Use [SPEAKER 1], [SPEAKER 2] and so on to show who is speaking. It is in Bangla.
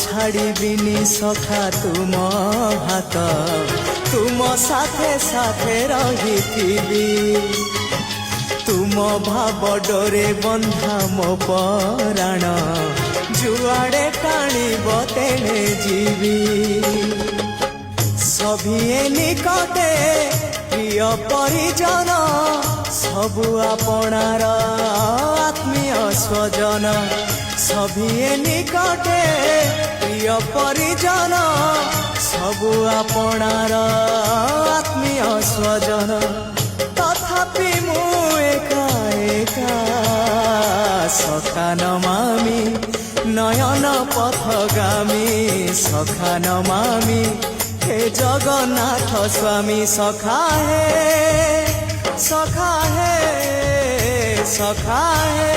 [SPEAKER 1] ଛାଡ଼ିବିନି ସଖା ତୁମ ହାତ ତୁମ ସାଥେ ସାଥେ ରହିଥିବି ତୁମ ଭାବ ଡୋରେ ବନ୍ଧା ମୋ ପରାଣ ଯୁଆଡ଼େ ଟାଣିବ ତେଣେ ଯିବି সভিয়ে নিকটে প্রিয় পরিজন সবু আপনার আত্মীয় স্বজন সভিয়ে নিকটে প্রিয় পরিজন সবু আপনার আত্মীয় স্বজন তথাপি মু একা একা সখা নমামি নয়ন পথগামী সখা নমামি हे जगन्नाथ स्वामी सखा है सखा है सखा है।